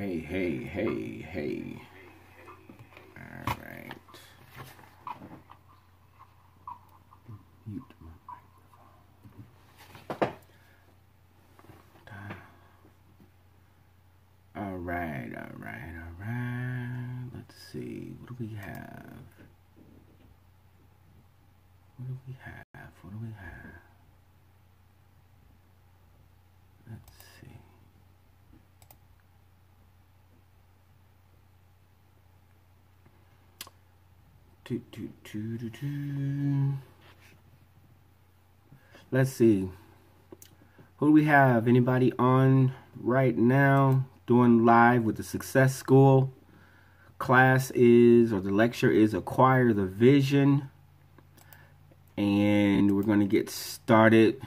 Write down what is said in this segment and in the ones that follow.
Hey. All right. Mute my microphone. All right. Let's see. What do we have? Let's see. Let's see. Who do we have? Anybody on right now doing live with the Success School? Class is, or the lecture is, Acquire the Vision. And we're going to get started.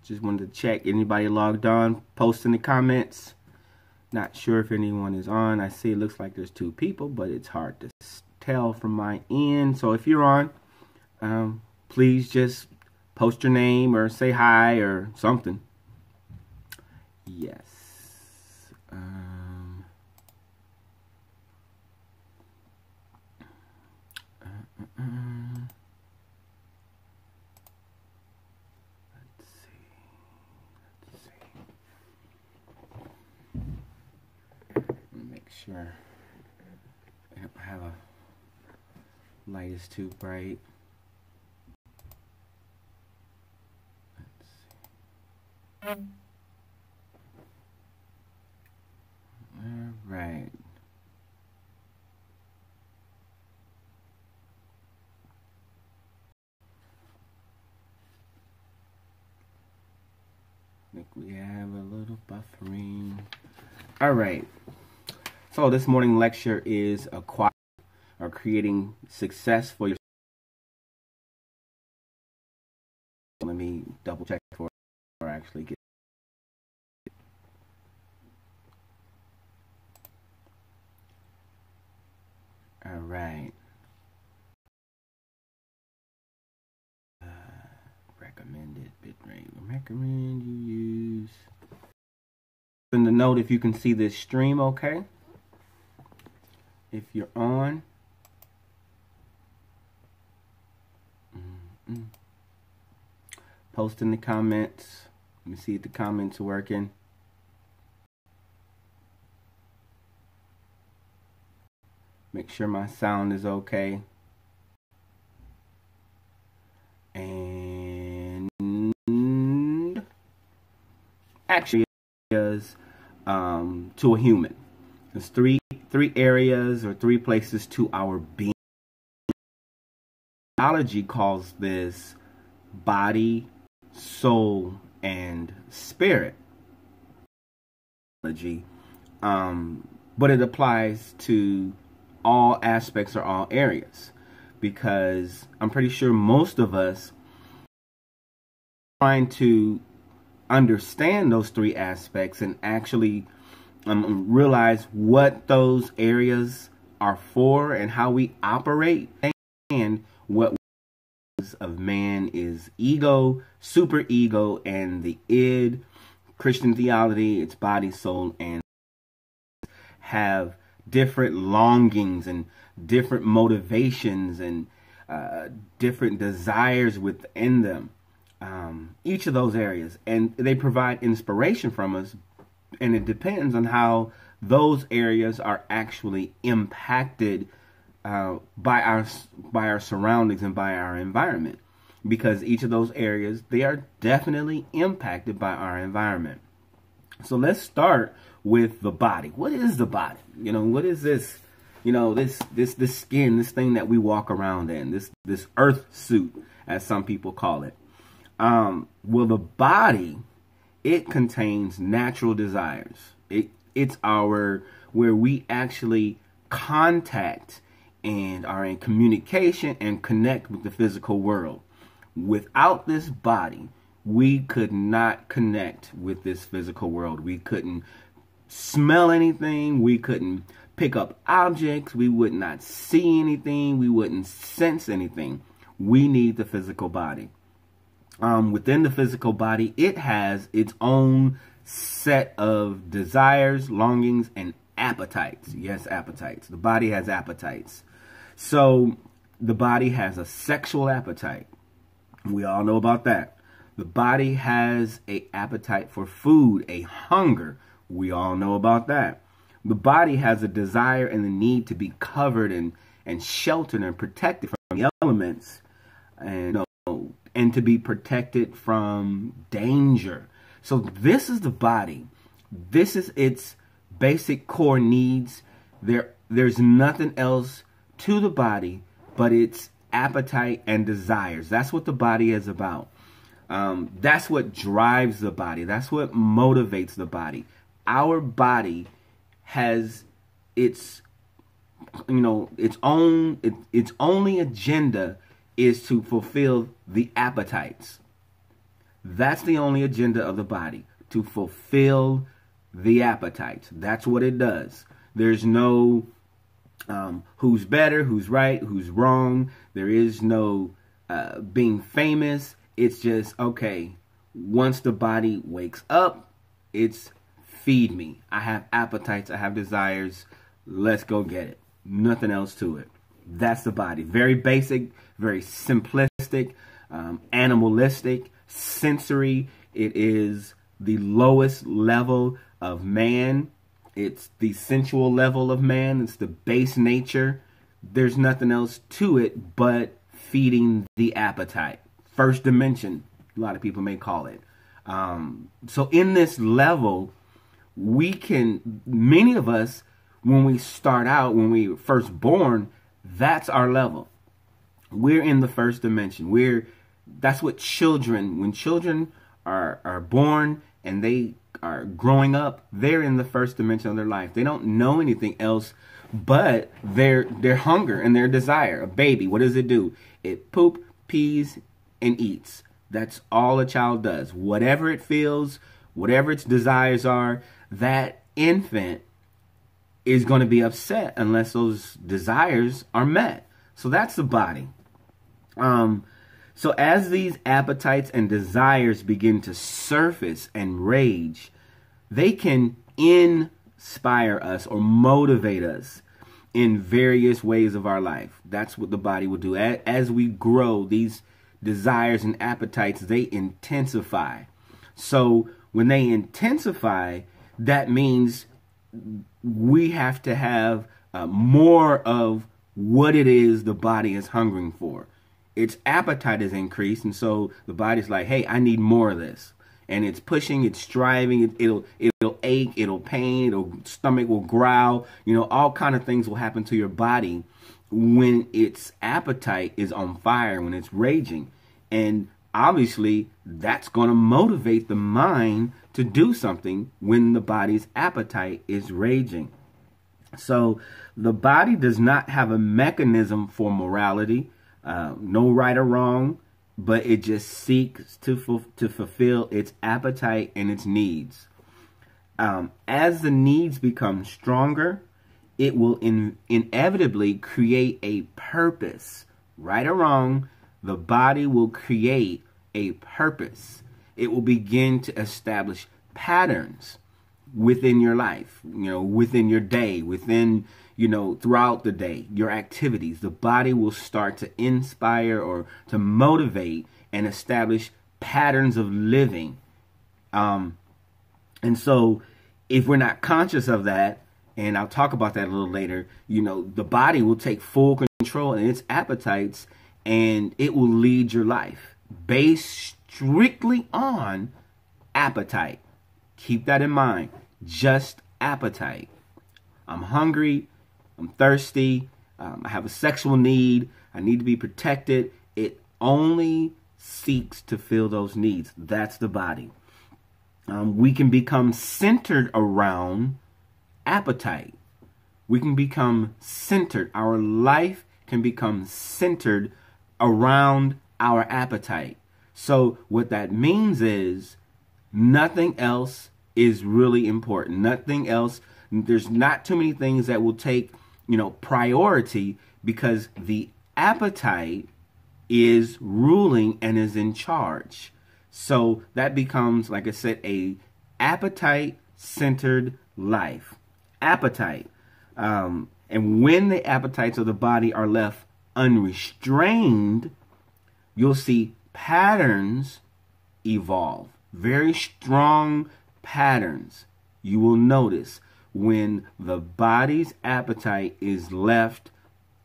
Just wanted to check. Anybody logged on? Post in the comments. Not sure if anyone is on. I see it looks like there's 2 people, but it's hard to tell from my end. So if you're on, please just post your name or say hi or something. Yes. Let's see. Make sure I don't have a light is too bright. Let's see. All right. I think we have a little buffering. All right. So this morning lecture is Acquire or Creating Success for Yourself. Let me double check before I actually get. All right. Recommended bitrate. Recommend you use. Send a note if you can see this stream, okay? If you're on. Post in the comments. Let me see if the comments are working. Make sure my sound is okay. And actually is to a human. There's three areas or 3 places to our being. Biology calls this body, soul, and spirit. But it applies to all aspects or all areas, because I'm pretty sure most of us are trying to understand those 3 aspects and actually realize what those areas are for and how we operate, and what of man is ego, super ego, and the id. Christian theology, it's body, soul, and have different longings and different motivations and different desires within them. Each of those areas, and they provide inspiration from us, and it depends on how those areas are actually impacted by our surroundings and by our environment, because each of those areas, they are definitely impacted by our environment. So let's start with the body. What is the body? What is this? This skin, this thing that we walk around in, this earth suit, as some people call it. Well, the body, it contains natural desires. It's where we actually contact and are in communication and connect with the physical world. Without this body, we could not connect with this physical world. We couldn't smell anything. We couldn't pick up objects. We would not see anything. We wouldn't sense anything. We need the physical body. Within the physical body, it has its own set of desires, longings, and appetites. Yes, appetites. The body has appetites. So the body has a sexual appetite. We all know about that. The body has an appetite for food, a hunger. We all know about that. The body has a desire and the need to be covered and sheltered and protected from the elements, and to be protected from danger. So this is the body. This is its basic core needs. There's nothing else to the body but its appetite and desires. That's what the body is about. That's what drives the body. That's what motivates the body. Our body has its only agenda is to fulfill the appetites. That's the only agenda of the body, to fulfill the appetites. That's what it does. There's no who's better, who's right, who's wrong. There is no being famous. It's just, okay, once the body wakes up, it's feed me. I have appetites, I have desires. Let's go get it. Nothing else to it. That's the body. Very basic, very simplistic, animalistic, sensory. It is the lowest level of man. It's the sensual level of man. It's the base nature. There's nothing else to it but feeding the appetite. First dimension, a lot of people may call it. So in this level, many of us, when we start out, when we first born, that's our level. We're in the first dimension. That's what children, when children are born and they are growing up, they're in the first dimension of their life. They don't know anything else but their hunger and their desire. A baby, what does it do? It poop, pees, and eats. That's all a child does. Whatever it feels, whatever its desires are, that infant is going to be upset unless those desires are met. So that's the body. So as these appetites and desires begin to surface and rage, they can inspire us or motivate us in various ways of our life. That's what the body will do. As we grow, these desires and appetites, they intensify. So when they intensify, that means we have to have more of what it is the body is hungering for. Its appetite is increased, and so the body's like, hey, I need more of this. And it's pushing, it's striving, it'll ache, it'll pain, stomach will growl. All kind of things will happen to your body when its appetite is on fire, when it's raging. And obviously, that's going to motivate the mind to do something when the body's appetite is raging. So the body does not have a mechanism for morality, no right or wrong, but it just seeks to fulfill its appetite and its needs. As the needs become stronger, it will inevitably create a purpose. Right or wrong, the body will create a purpose. It will begin to establish patterns within your life, within your day, throughout the day, your activities. The body will start to inspire or to motivate and establish patterns of living. And so if we're not conscious of that, and I'll talk about that a little later, the body will take full control in its appetites, and it will lead your life based strictly on appetite. Keep that in mind. Just appetite. I'm hungry. I'm thirsty. I have a sexual need. I need to be protected. It only seeks to fill those needs. That's the body. We can become centered around appetite. We can become centered. Our life can become centered around our appetite. So what that means is nothing else is really important. Nothing else. There's not too many things that will take, priority, because the appetite is ruling and is in charge. So that becomes, like I said, a appetite-centered life. appetite. And when the appetites of the body are left unrestrained, you'll see patterns evolve. Very strong patterns you will notice when the body's appetite is left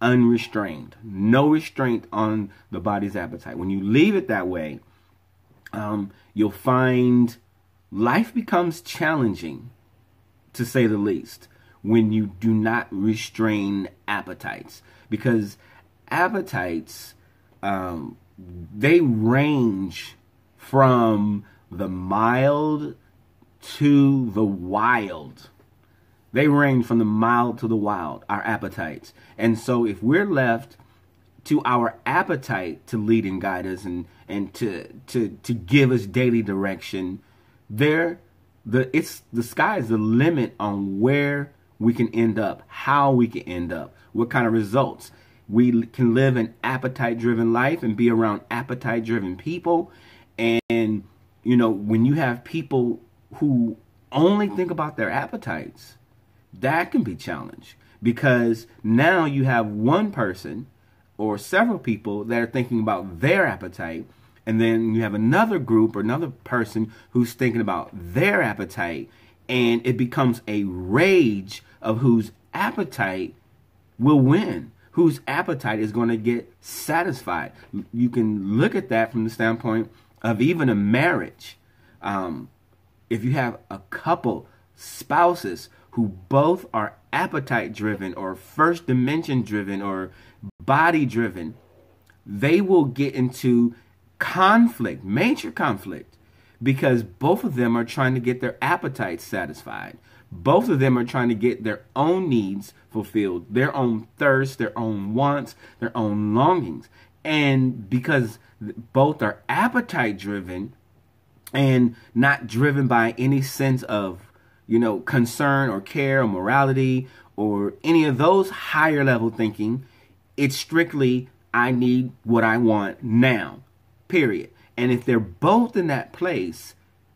unrestrained. No restraint on the body's appetite. When you leave it that way, you'll find life becomes challenging, to say the least, when you do not restrain appetites. Because appetites, they range from the mild to the wild. They range from the mild to the wild, our appetites. And so if we're left to our appetite to lead and guide us and to give us daily direction, the sky is the limit on where we can end up, how we can end up, what kind of results. We can live an appetite-driven life and be around appetite-driven people. And, you know, when you have people who only think about their appetites, that can be challenged, because now you have one person or several people that are thinking about their appetite, and then you have another group or another person who's thinking about their appetite, and it becomes a rage of whose appetite will win, whose appetite is going to get satisfied. You can look at that from the standpoint of even a marriage. If you have a couple, spouses, who both are appetite driven or first dimension driven or body driven, they will get into conflict, major conflict, because both of them are trying to get their appetites satisfied. Both of them are trying to get their own needs fulfilled, their own thirst, their own wants, their own longings. And because both are appetite driven and not driven by any sense of, you know, concern or care or morality or any of those higher level thinking, it's strictly, I need what I want now, period. And if they're both in that place,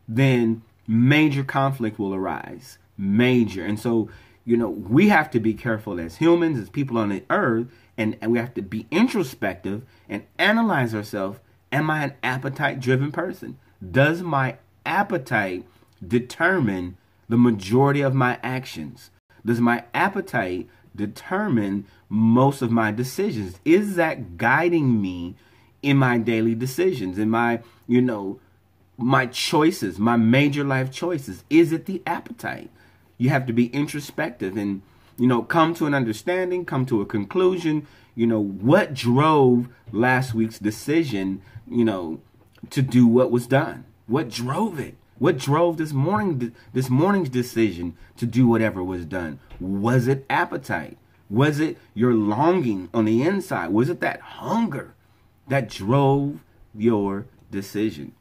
then major conflict will arise, major. And so, you know, we have to be careful as humans, as people on the earth, and we have to be introspective and analyze ourselves. Am I an appetite-driven person? Does my appetite determine the majority of my actions? Does my appetite determine most of my decisions? Is that guiding me in my daily decisions, in my, you know, my choices, my major life choices? Is it the appetite? You have to be introspective and, you know, come to an understanding, come to a conclusion. You know, what drove last week's decision, you know, to do what was done? What drove it? What drove this morning's decision to do whatever was done? Was it appetite? Was it your longing on the inside? Was it that hunger that drove your decision?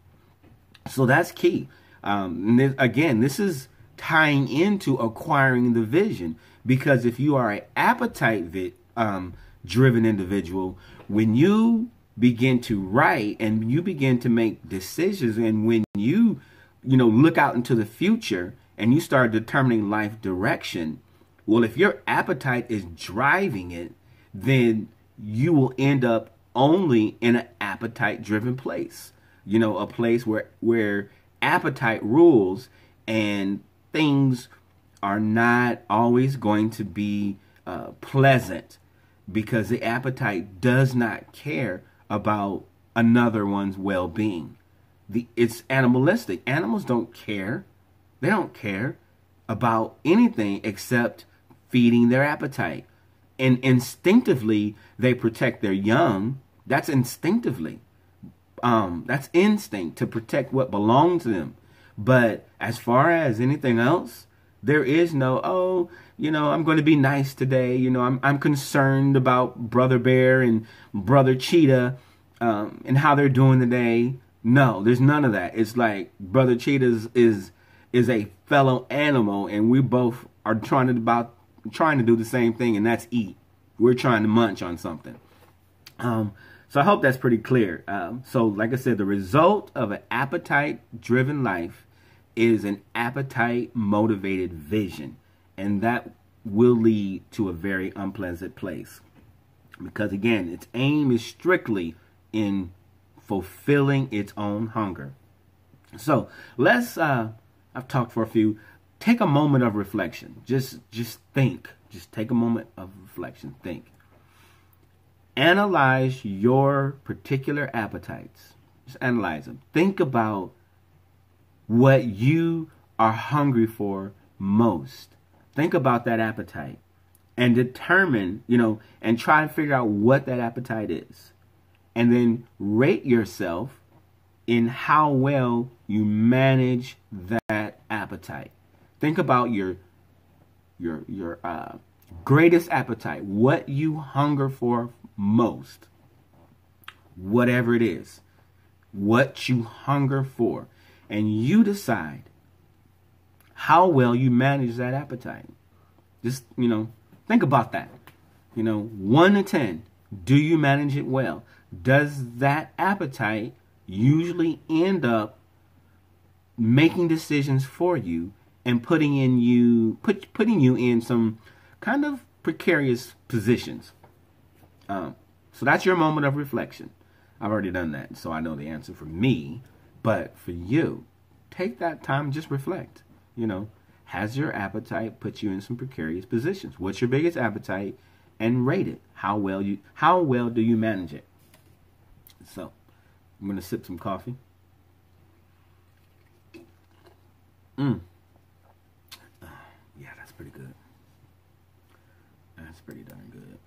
So that's key. This is tying into acquiring the vision, because if you are an appetite driven individual, when you begin to write and you begin to make decisions, and when you look out into the future and you start determining life direction, well, if your appetite is driving it, then you will end up only in an appetite driven place. You know, a place where appetite rules and things are not always going to be pleasant, because the appetite does not care about another one's well-being. It's animalistic. Animals don't care. They don't care about anything except feeding their appetite. And instinctively, they protect their young. That's instinctively. That's instinct, to protect what belongs to them. But as far as anything else, there is no, I'm going to be nice today. I'm concerned about Brother Bear and Brother Cheetah and how they're doing today. No, there's none of that. It's like Brother Cheetah is a fellow animal, and we both are trying to do the same thing, and that's eat. We're trying to munch on something. So I hope that's pretty clear. So like I said, the result of an appetite-driven life is an appetite-motivated vision. And that will lead to a very unpleasant place. Because again, its aim is strictly in fulfilling its own hunger. So let's, I've talked for a few, take a moment of reflection. Just think. Just take a moment of reflection. Think. Analyze your particular appetites. Just analyze them. Think about what you are hungry for most. Think about that appetite and determine, and try and figure out what that appetite is. And then rate yourself in how well you manage that appetite. Think about your greatest appetite, what you hunger for most, whatever it is, what you hunger for, and you decide how well you manage that appetite. Just, think about that. 1 to 10, do you manage it well? Does that appetite usually end up making decisions for you and putting you in some kind of precarious positions? So that's your moment of reflection. I've already done that, so I know the answer for me. But for you, take that time, just reflect. Has your appetite put you in some precarious positions? What's your biggest appetite? And rate it. How well do you manage it? So, I'm going to sip some coffee. Yeah, that's pretty good. That's pretty darn good.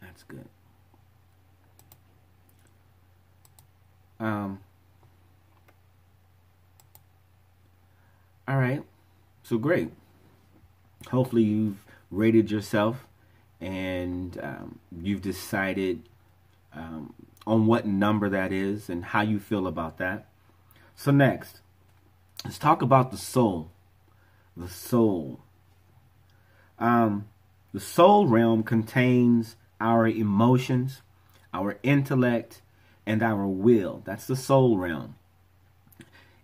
That's good. All right. So great. Hopefully you've rated yourself and you've decided on what number that is and how you feel about that. So next, let's talk about the soul. The soul. The soul realm contains our emotions, our intellect, and our will. That's the soul realm.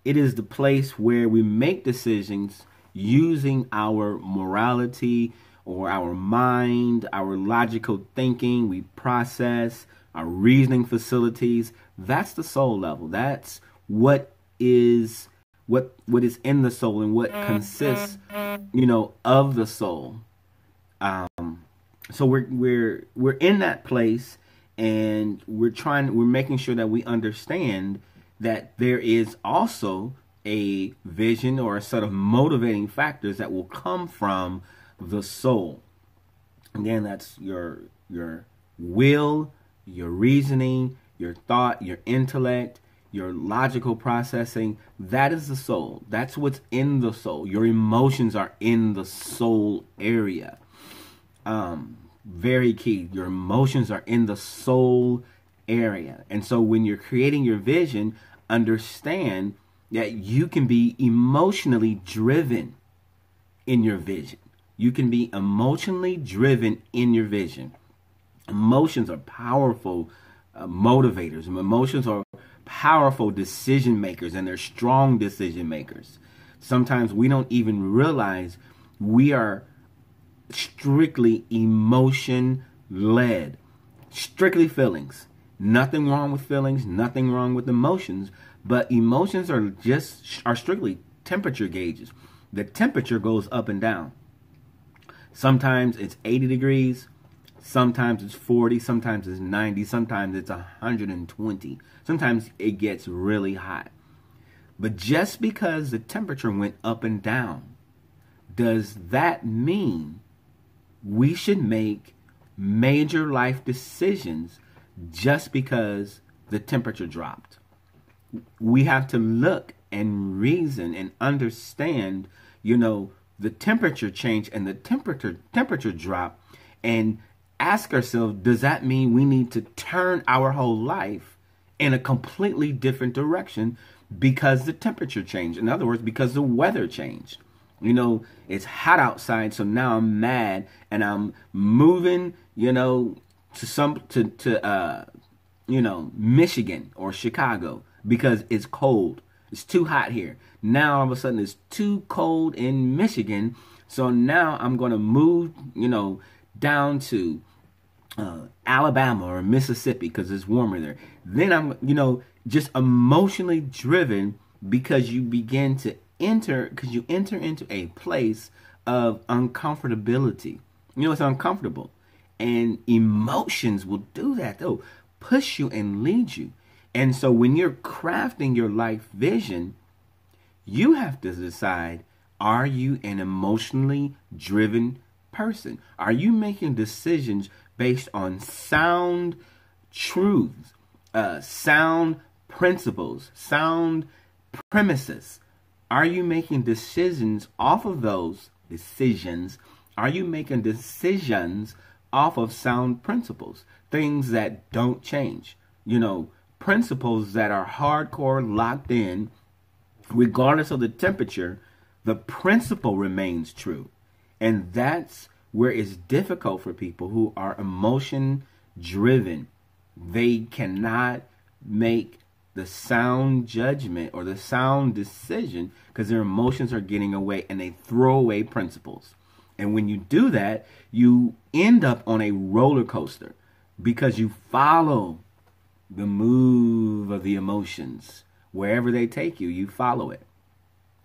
It is the place where we make decisions using our morality or our mind, our logical thinking. We process our reasoning facilities. That's the soul level. That's what is in the soul and what consists, of the soul. So we're in that place, and we're making sure that we understand that there is also a vision or a set of motivating factors that will come from the soul. Again, that's your will, your reasoning, your thought, your intellect, your logical processing. That is the soul. That's what's in the soul. Your emotions are in the soul area. Very key. Your emotions are in the soul area. And so when you're creating your vision, understand that you can be emotionally driven in your vision. You can be emotionally driven in your vision. Emotions are powerful motivators. Emotions are powerful decision makers, and they're strong decision makers. Sometimes we don't even realize we are strictly emotion led, strictly feelings. Nothing wrong with feelings, nothing wrong with emotions, but emotions are strictly temperature gauges. The temperature goes up and down. Sometimes it's 80 degrees, sometimes it's 40, sometimes it's 90, sometimes it's 120. Sometimes it gets really hot. But just because the temperature went up and down, does that mean we should make major life decisions just because the temperature dropped? We have to look and reason and understand, the temperature change and the temperature drop, and ask ourselves, does that mean we need to turn our whole life in a completely different direction because the temperature changed? In other words, because the weather changed. It's hot outside, so now I'm mad and I'm moving, to Michigan or Chicago because it's cold. It's too hot here. Now all of a sudden it's too cold in Michigan. So now I'm going to move, down to Alabama or Mississippi because it's warmer there. Then I'm, just emotionally driven because you begin to enter into a place of uncomfortability. It's uncomfortable. And emotions will do that. They'll push you and lead you. And so when you're crafting your life vision, you have to decide, are you an emotionally driven person? Are you making decisions based on sound truths, sound principles, sound premises? Are you making decisions off of those decisions? Are you making decisions off of sound principles? Things that don't change. Principles that are hardcore, locked in, regardless of the temperature, the principle remains true. And that's where it's difficult for people who are emotion driven. They cannot make the sound judgment or the sound decision because their emotions are getting away and they throw away principles. And when you do that, you end up on a roller coaster because you follow the move of the emotions. Wherever they take you, you follow it.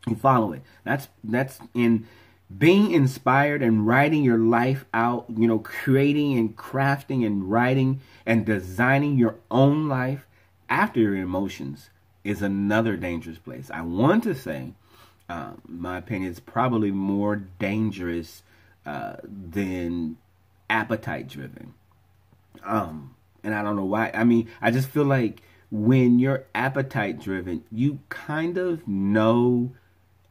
You follow it. That's in being inspired and writing your life out, creating and crafting and writing and designing your own life after your emotions is another dangerous place. I want to say, my opinion, is probably more dangerous than appetite driven. And I don't know why. I mean, I just feel like when you're appetite driven, you kind of know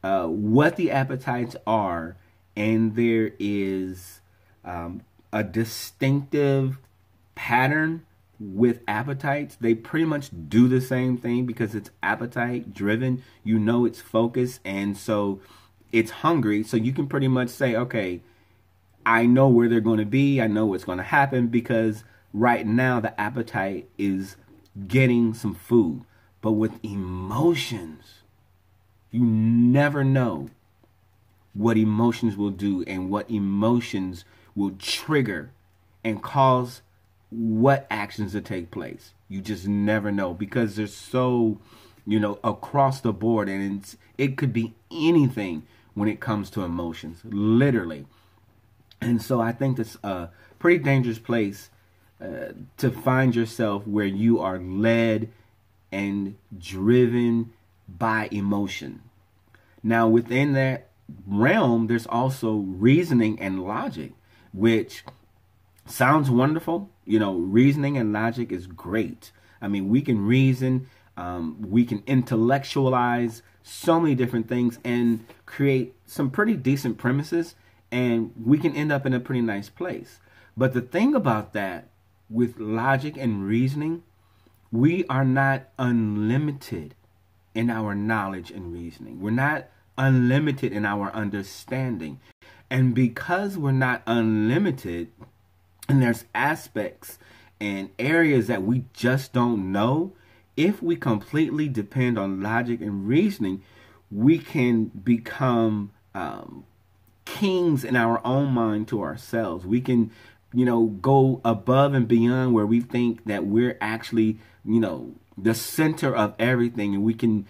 what the appetites are, and there is a distinctive pattern with appetites. They pretty much do the same thing because it's appetite driven. It's focused, and so it's hungry. So you can pretty much say, okay, I know where they're going to be. I know what's going to happen because right now the appetite is getting some food. But with emotions, you never know what emotions will do and what emotions will trigger and cause what actions to take place. You just never know because they're so, across the board, and it could be anything when it comes to emotions, literally. And so I think that's a pretty dangerous place to find yourself where you are led and driven by emotion. Now, within that realm, there's also reasoning and logic, which sounds wonderful. Reasoning and logic is great. I mean, we can reason, we can intellectualize so many different things and create some pretty decent premises, and we can end up in a pretty nice place. But the thing about that, with logic and reasoning, we are not unlimited in our knowledge and reasoning. We're not unlimited in our understanding. And because we're not unlimited, and there's aspects and areas that we just don't know, if we completely depend on logic and reasoning, we can become kings in our own mind to ourselves. We can, go above and beyond where we think that we're actually, the center of everything. And we can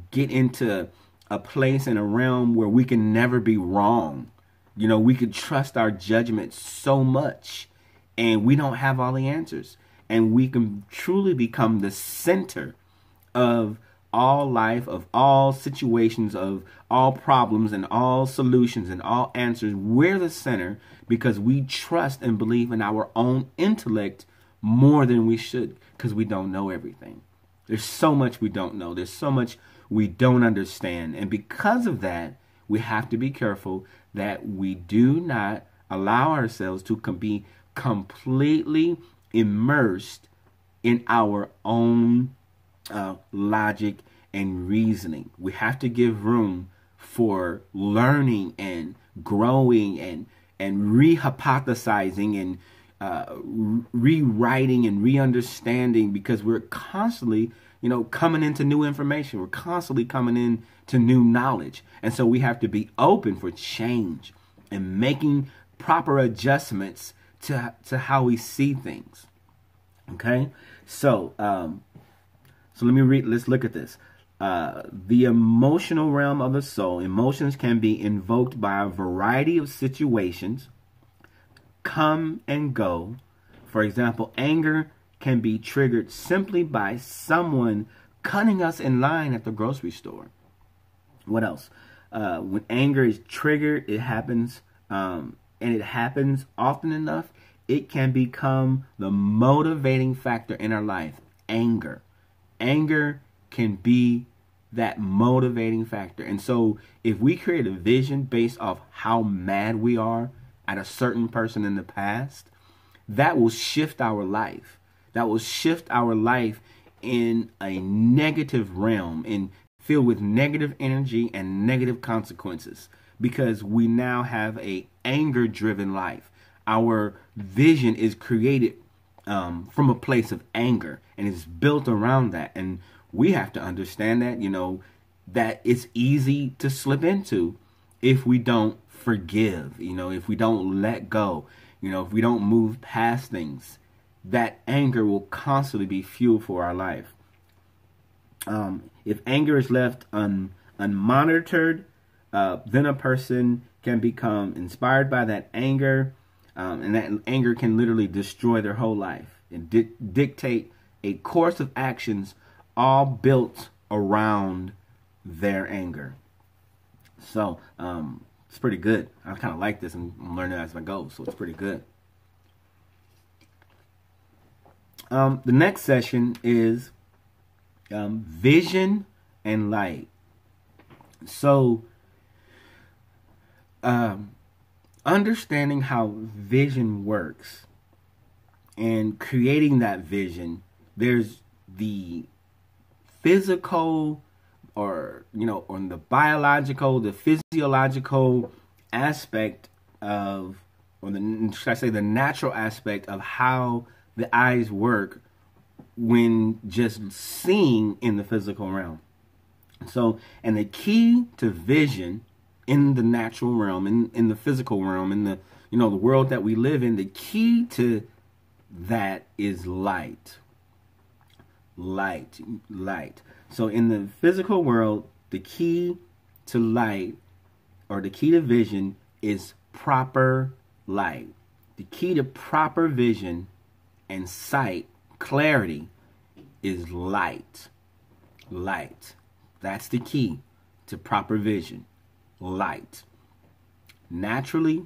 get into a place and a realm where we can never be wrong. We could trust our judgment so much, and we don't have all the answers. And we can truly become the center of all life, of all situations, of all problems and all solutions and all answers. We're the center because we trust and believe in our own intellect more than we should, because we don't know everything. There's so much we don't know. There's so much we don't understand. And because of that, we have to be careful that we do not allow ourselves to be completely immersed in our own logic and reasoning. We have to give room for learning and growing and rehypothesizing and rewriting and re-understanding, because we're constantly, coming into new information. We're constantly coming in to new knowledge. And so we have to be open for change and making proper adjustments to how we see things. Okay? So let me read. Let's look at this. The emotional realm of the soul. Emotions can be invoked by a variety of situations, come and go. For example, anger can be triggered simply by someone cutting us in line at the grocery store. What else? When anger is triggered, it happens, and it happens often enough, it can become the motivating factor in our life. Anger can be that motivating factor. And so if we create a vision based off how mad we are at a certain person in the past, that will shift our life. That will shift our life in a negative realm and filled with negative energy and negative consequences, because we now have a anger-driven life. Our vision is created from a place of anger, and it's built around that. And we have to understand that, that it's easy to slip into if we don't forgive, if we don't let go, if we don't move past things. That anger will constantly be fuel for our life. If anger is left unmonitored, then a person can become inspired by that anger, and that anger can literally destroy their whole life and dictate a course of actions all built around their anger. So it's pretty good. I kind of like this, and I'm learning as I go, so it's pretty good. The next session is vision and light. So, understanding how vision works and creating that vision, there's the physical or the biological, the physiological aspect of, should I say the natural aspect of how the eyes work when just seeing in the physical realm. So, and the key to vision in the natural realm, in the physical realm, in the, the world that we live in, the key to that is light. Light. So in the physical world, the key to light, or the key to vision, is proper light. The key to proper vision and sight, clarity, is light. Light. That's the key to proper vision. Light. Naturally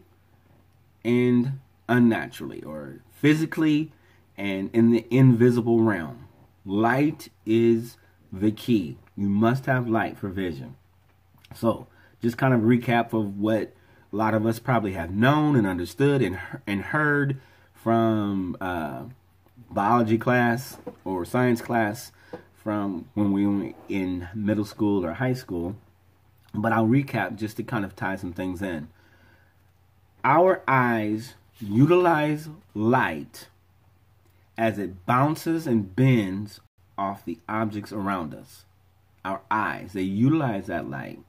and unnaturally, or physically and in the invisible realm. Light is the key. You must have light for vision. So, just kind of recap of what a lot of us probably have known and understood and heard from biology class or science class from when we were in middle school or high school. But I'll recap just to kind of tie some things in. Our eyes utilize light as it bounces and bends off the objects around us. Our eyes, they utilize that light.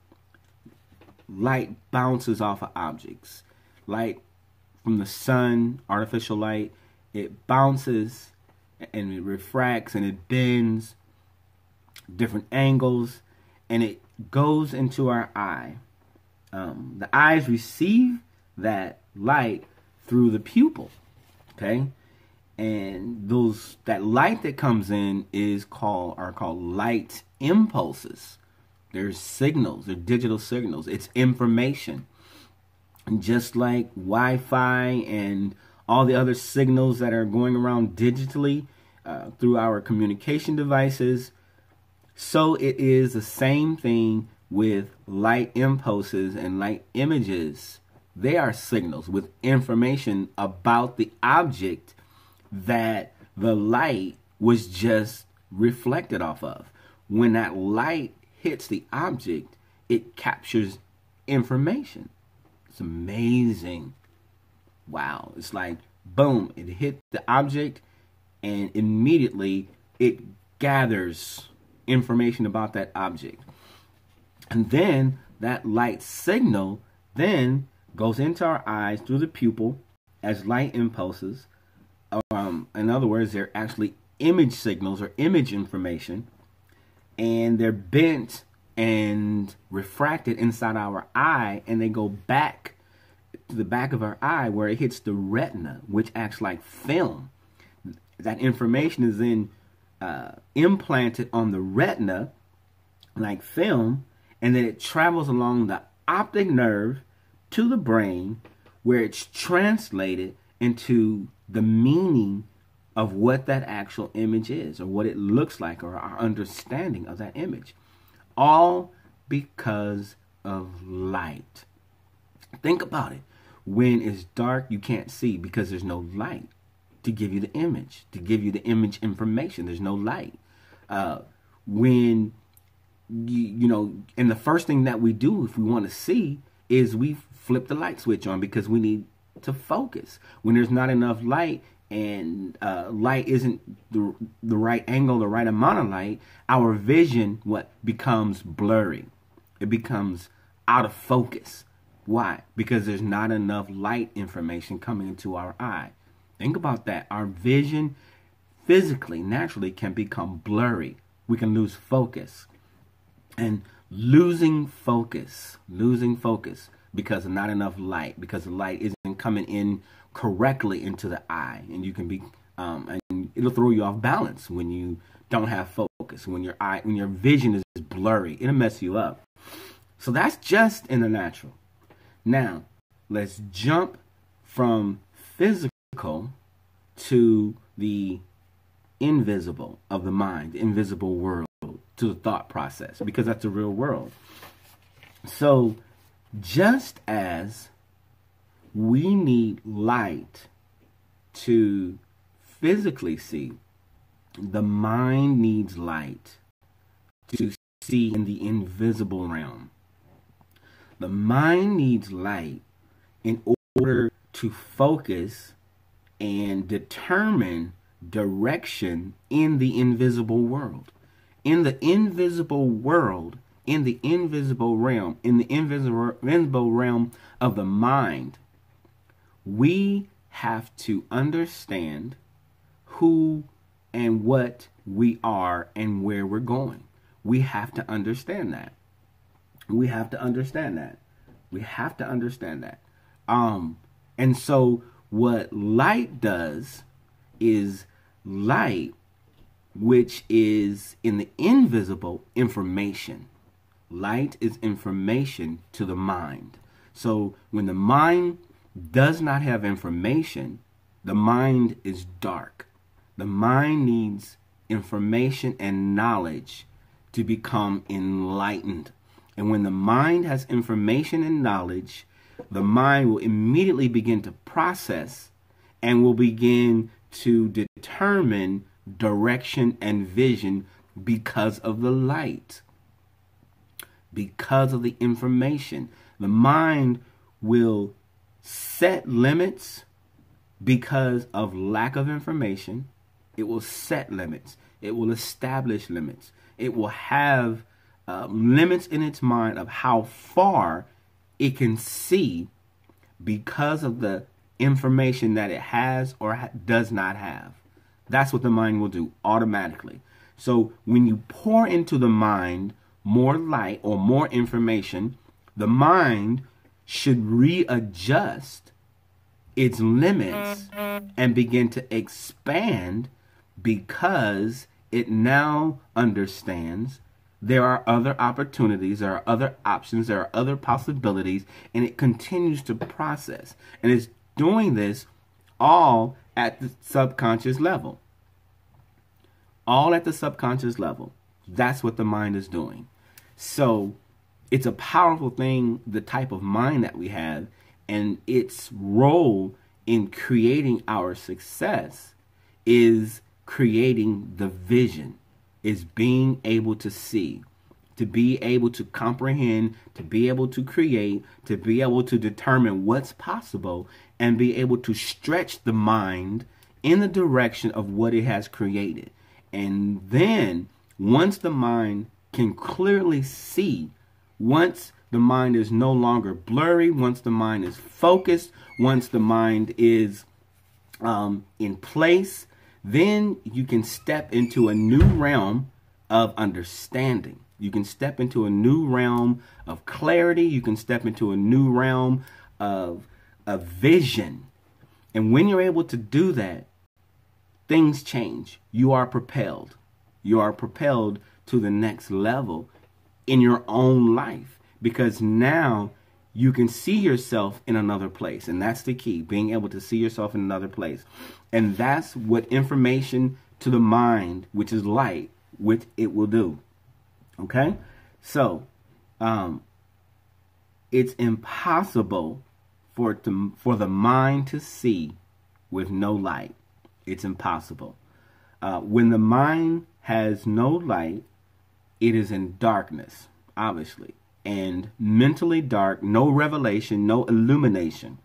Light bounces off of objects. Light from the sun, artificial light, it bounces and it refracts and it bends different angles, and it goes into our eye. The eyes receive that light through the pupil, okay? And that light that comes in are called light impulses. There's signals, they're digital signals. It's information. And just like Wi-Fi and all the other signals that are going around digitally through our communication devices, so it is the same thing with light impulses and light images. They are signals with information about the object that the light was just reflected off of. When that light hits the object, it captures information. It's amazing. Wow. It's like, boom, it hit the object and immediately it gathers information about that object. And then that light signal then goes into our eyes through the pupil as light impulses. In other words, they're actually image signals or image information, and they're bent and refracted inside our eye, and they go back to the back of our eye where it hits the retina, which acts like film. That information is then implanted on the retina like film, and then it travels along the optic nerve to the brain, where it's translated into the meaning of what that actual image is, or what it looks like, or our understanding of that image. All because of light. Think about it. When it's dark, you can't see because there's no light to give you the image, to give you the image information. There's no light. When you know, and the first thing that we do if we want to see is we flip the light switch on, because we need to focus. When there's not enough light, and light isn't the right angle, the right amount of light, our vision becomes blurry. It becomes out of focus. Why? Because there's not enough light information coming into our eye. Think about that. Our vision physically, naturally, can become blurry. We can lose focus. And losing focus because of not enough light, because the light isn't coming in correctly into the eye, and you can be and it'll throw you off balance when you don't have focus, when your vision is blurry. It'll mess you up. So that's just in the natural. Now let's jump from physical to the invisible of the mind, the invisible world, to the thought process, because that's the real world. So just as we need light to physically see, the mind needs light to see in the invisible realm. The mind needs light in order to focus and determine direction in the invisible world. In the invisible world, in the invisible realm, in the invisible realm of the mind, we have to understand who and what we are and where we're going. We have to understand that. We have to understand that. We have to understand that. And so what light does is light, which is in the invisible, information. Light is information to the mind. So when the mind does not have information, the mind is dark. The mind needs information and knowledge to become enlightened. And when the mind has information and knowledge, the mind will immediately begin to process and will begin to determine direction and vision because of the light, because of the information. The mind will set limits because of lack of information. It will set limits. It will establish limits. It will have limits in its mind of how far it can see because of the information that it has or does not have. That's what the mind will do automatically. So when you pour into the mind more light or more information, the mind should readjust its limits and begin to expand, because it now understands there are other opportunities, there are other options, there are other possibilities, and it continues to process. And it's doing this all at the subconscious level. All at the subconscious level. That's what the mind is doing. So it's a powerful thing, the type of mind that we have, and its role in creating our success is creating the vision, is being able to see, to be able to comprehend, to be able to create, to be able to determine what's possible, and be able to stretch the mind in the direction of what it has created. And then Once the mind can clearly see, once the mind is no longer blurry, once the mind is focused, once the mind is in place, then you can step into a new realm of understanding. You can step into a new realm of clarity. You can step into a new realm of vision. And when you're able to do that, things change. You are propelled. You are propelled to the next level in your own life, because now you can see yourself in another place. And that's the key, being able to see yourself in another place. And that's what information to the mind, which is light, which it will do. Okay? So, it's impossible for the mind to see with no light. It's impossible. When the mind has no light, it is in darkness, obviously. And mentally dark, no revelation, no illumination,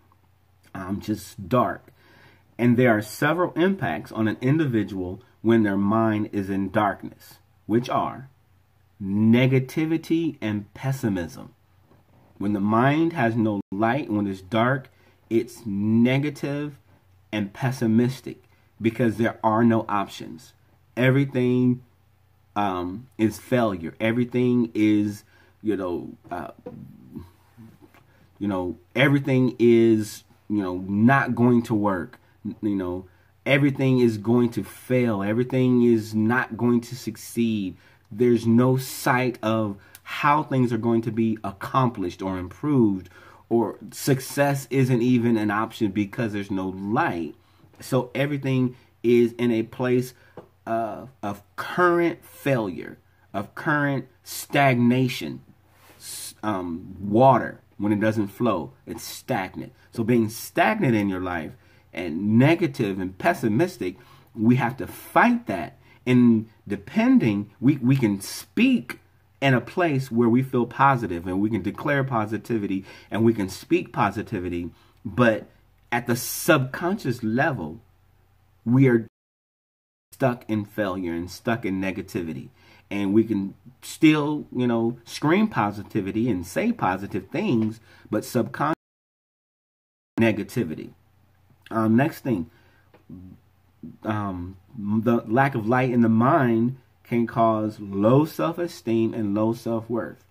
just dark. And there are several impacts on an individual when their mind is in darkness, which are negativity and pessimism. When the mind has no light, when it's dark, it's negative and pessimistic because there are no options. Everything is failure. Everything is everything is, not going to work. Everything is going to fail. Everything is not going to succeed. There's no sight of how things are going to be accomplished or improved, or success isn't even an option because there's no light. So everything is in a place of current failure, of current stagnation. Water, when it doesn't flow, it's stagnant. So being stagnant in your life and negative and pessimistic, we have to fight that. And depending, we can speak in a place where we feel positive, and we can declare positivity, and we can speak positivity. But at the subconscious level, we are stuck in failure and stuck in negativity. And we can still, scream positivity and say positive things, but subconscious negativity. Next thing, the lack of light in the mind can cause low self-esteem and low self-worth.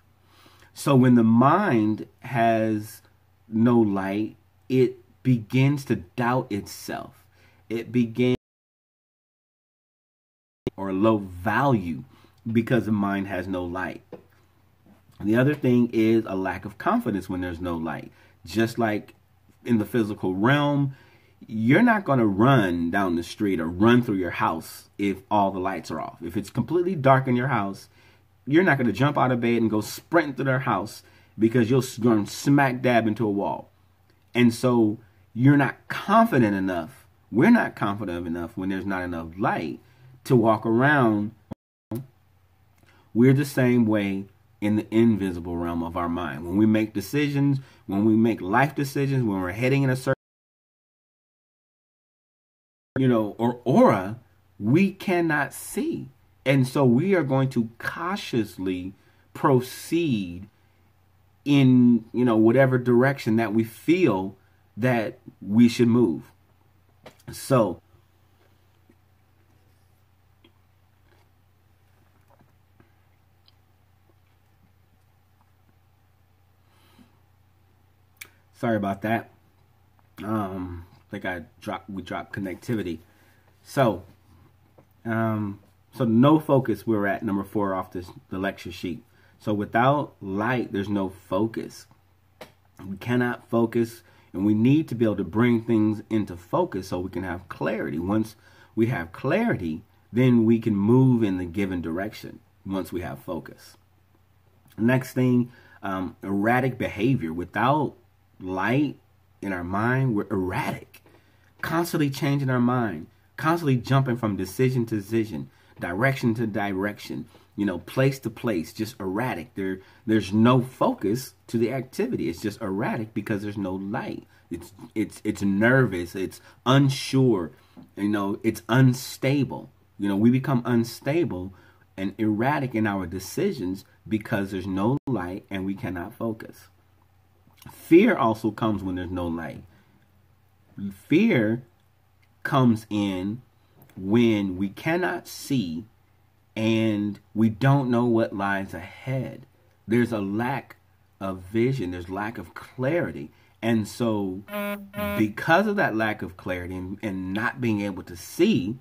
So when the mind has no light, it begins to doubt itself. It begins or low value because the mind has no light. The other thing is a lack of confidence when there's no light. Just like in the physical realm, you're not going to run down the street or run through your house if all the lights are off. If it's completely dark in your house, you're not going to jump out of bed and go sprint through their house because you'll run smack dab into a wall. And so you're not confident enough. We're not confident enough when there's not enough light to walk around. We're the same way in the invisible realm of our mind. When we make decisions, when we make life decisions, when we're heading in a certain, or aura, we cannot see. And so we are going to cautiously proceed in, whatever direction that we feel that we should move. So sorry about that. I think we dropped connectivity. So no focus, we're at number 4 off the lecture sheet. So without light, there's no focus. We cannot focus, and we need to be able to bring things into focus so we can have clarity. Once we have clarity, then we can move in the given direction once we have focus. Next thing, erratic behavior. Without light in our mind, we're erratic, constantly changing our mind, constantly jumping from decision to decision, direction to direction, place to place, just erratic. There's no focus to the activity. It's just erratic because there's no light. It's nervous, it's unsure, it's unstable. We become unstable and erratic in our decisions because there's no light and we cannot focus. Fear also comes when there's no light. Fear comes in when we cannot see and we don't know what lies ahead. There's a lack of vision. There's lack of clarity. And so because of that lack of clarity and not being able to see,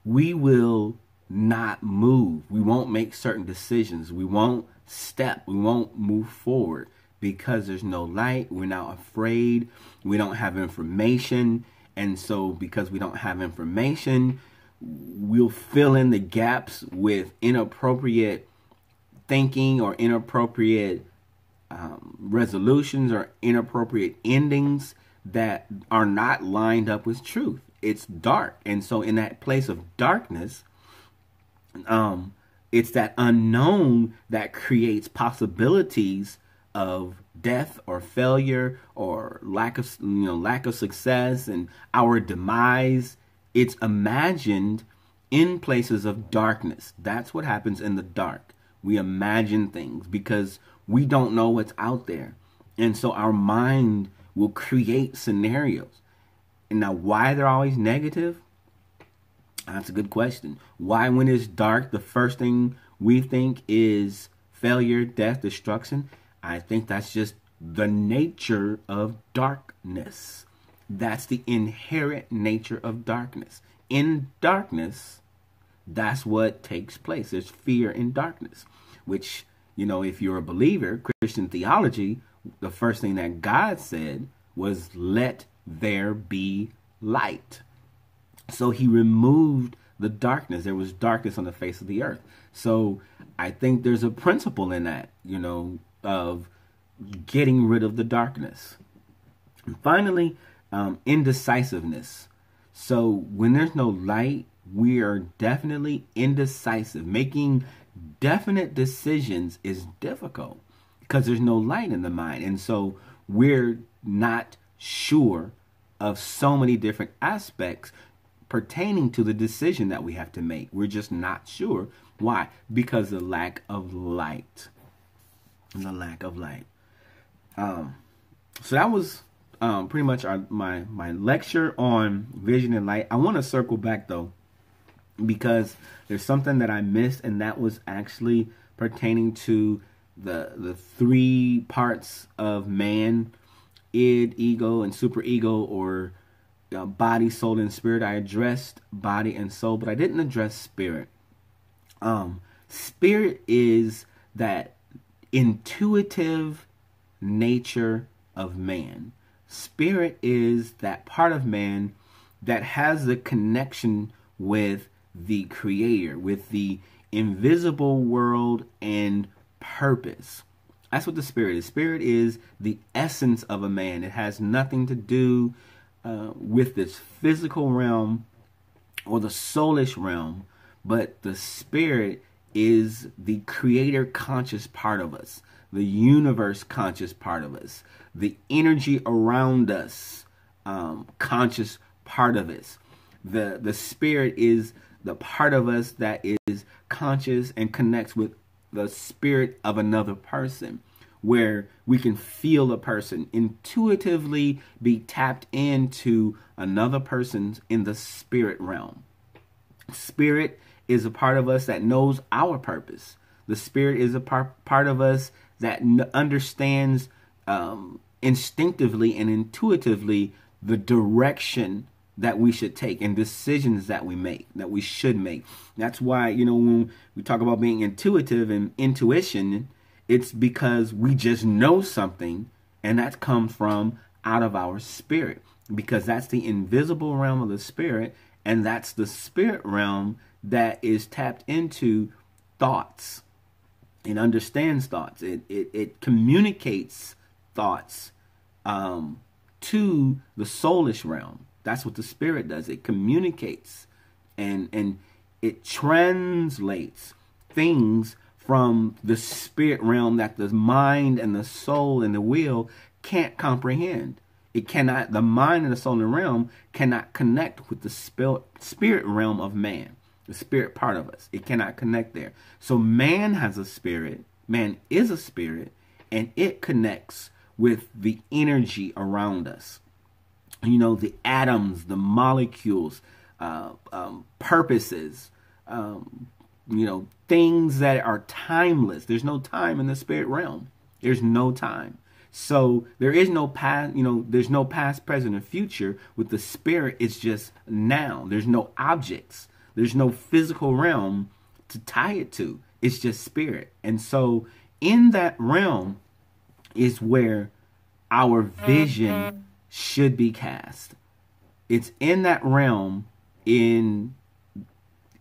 we will not move. We won't make certain decisions. We won't step. We won't move forward because there's no light. We're now afraid. We don't have information. And so because we don't have information, we'll fill in the gaps with inappropriate thinking or inappropriate resolutions or inappropriate endings that are not lined up with truth. It's dark. And so in that place of darkness, it's that unknown that creates possibilities of death or failure or lack of success and our demise. It's imagined in places of darkness. That's what happens in the dark. We imagine things because we don't know what's out there. And so our mind will create scenarios. And now why they're always negative? That's a good question. Why, when it's dark, the first thing we think is failure, death, destruction? I think that's just the nature of darkness. That's the inherent nature of darkness. In darkness, that's what takes place. There's fear in darkness, which, if you're a believer, Christian theology, the first thing that God said was, let there be light. So he removed the darkness. There was darkness on the face of the earth. So I think there's a principle in that, of getting rid of the darkness. And finally, indecisiveness. So when there's no light, we are definitely indecisive. Making definite decisions is difficult because there's no light in the mind. And so we're not sure of so many different aspects pertaining to the decision that we have to make. We're just not sure. Why? Because of the lack of light. The lack of light. So that was pretty much my lecture on vision and light. I want to circle back though, because there's something that I missed, and that was actually pertaining to the three parts of man: id, ego, and superego, or body, soul, and spirit. I addressed body and soul, but I didn't address spirit. Spirit is that intuitive nature of man. Spirit is that part of man that has the connection with the Creator, with the invisible world and purpose. That's what the spirit is. Spirit is the essence of a man. It has nothing to do with this physical realm or the soulish realm, but the spirit is the creator conscious part of us, the universe conscious part of us, the energy around us conscious part of us. The spirit is the part of us that is conscious and connects with the spirit of another person, where we can feel a person, intuitively be tapped into another person's in the spirit realm. Spirit is a part of us that knows our purpose. The spirit is a part of us that understands instinctively and intuitively the direction that we should take and decisions that we make, that we should make. That's why, when we talk about being intuitive and intuition, it's because we just know something, and that comes from out of our spirit, because that's the invisible realm of the spirit, and that's the spirit realm that is tapped into thoughts. It understands thoughts. It communicates thoughts to the soulish realm. That's what the spirit does. It communicates and it translates things from the spirit realm that the mind and the soul and the will can't comprehend. It cannot, the mind and the soul and the realm cannot connect with the spirit realm of man. the spirit part of us. It cannot connect there. So man has a spirit, man is a spirit, and it connects with the energy around us. You know, the atoms, the molecules, purposes, you know, things that are timeless. There's no time in the spirit realm. There's no time. So there is no past, you know, there's no past, present, or future. With the spirit, it's just now. There's no objects. There's no physical realm to tie it to. It's just spirit. And so in that realm is where our vision should be cast. It's in that realm in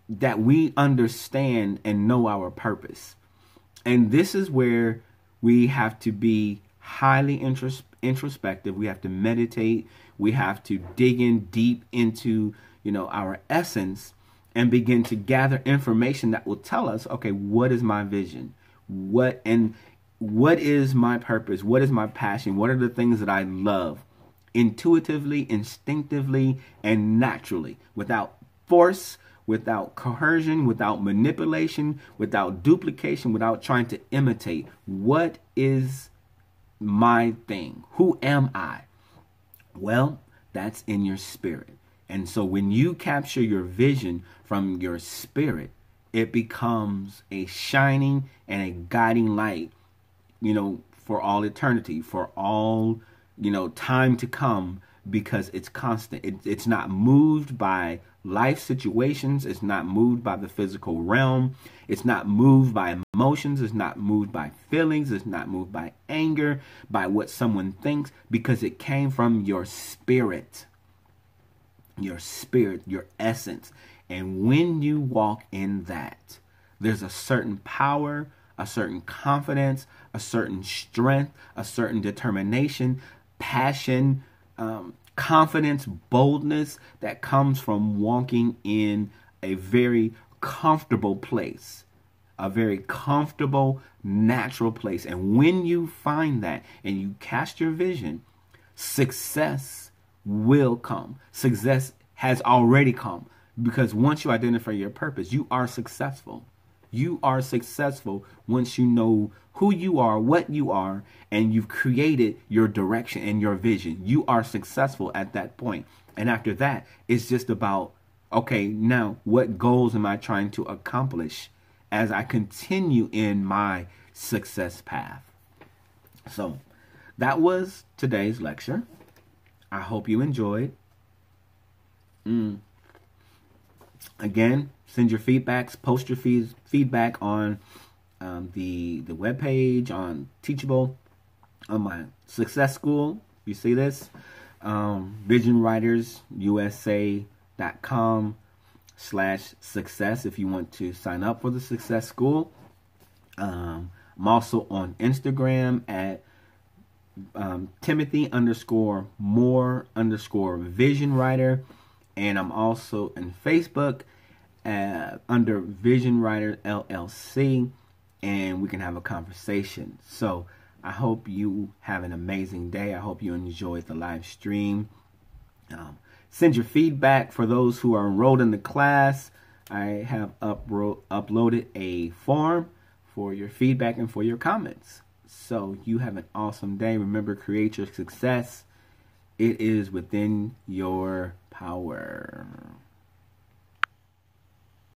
that we understand and know our purpose. And this is where we have to be highly introspective. We have to meditate. We have to dig in deep into, you know, our essence and begin to gather information that will tell us, okay, what is my vision? What is my purpose? What is my passion? What are the things that I love? Intuitively, instinctively, and naturally, without force, without coercion, without manipulation, without duplication, without trying to imitate. What is my thing? Who am I? Well, that's in your spirit. And so when you capture your vision from your spirit, it becomes a shining and a guiding light, you know, for all eternity, for all, you know, time to come, because it's constant. It's not moved by life situations. It's not moved by the physical realm. It's not moved by emotions. It's not moved by feelings. It's not moved by anger, by what someone thinks, because it came from your spirit, your essence. And when you walk in that, there's a certain power, a certain confidence, a certain strength, a certain determination, passion, confidence, boldness that comes from walking in a very comfortable place, a very comfortable, natural place. And when you find that and you cast your vision, success will come. Success has already come, because once you identify your purpose, you are successful. You are successful once you know who you are, what you are, and you've created your direction and your vision. You are successful at that point. And after that, it's just about, okay, now what goals am I trying to accomplish as I continue in my success path? So that was today's lecture. I hope you enjoyed. Again, send your feedbacks, post your feedback on the webpage, on Teachable, on my Success School. You see this? VisionWritersUSA.com/success if you want to sign up for the Success School. I'm also on Instagram at Timothy_Moore_VisionWriter. And I'm also in Facebook under Vision Writer LLC, and we can have a conversation. So I hope you have an amazing day. I hope you enjoyed the live stream. Send your feedback. For those who are enrolled in the class, I have uploaded a form for your feedback and for your comments. So you have an awesome day. Remember, create your success. It is within your power.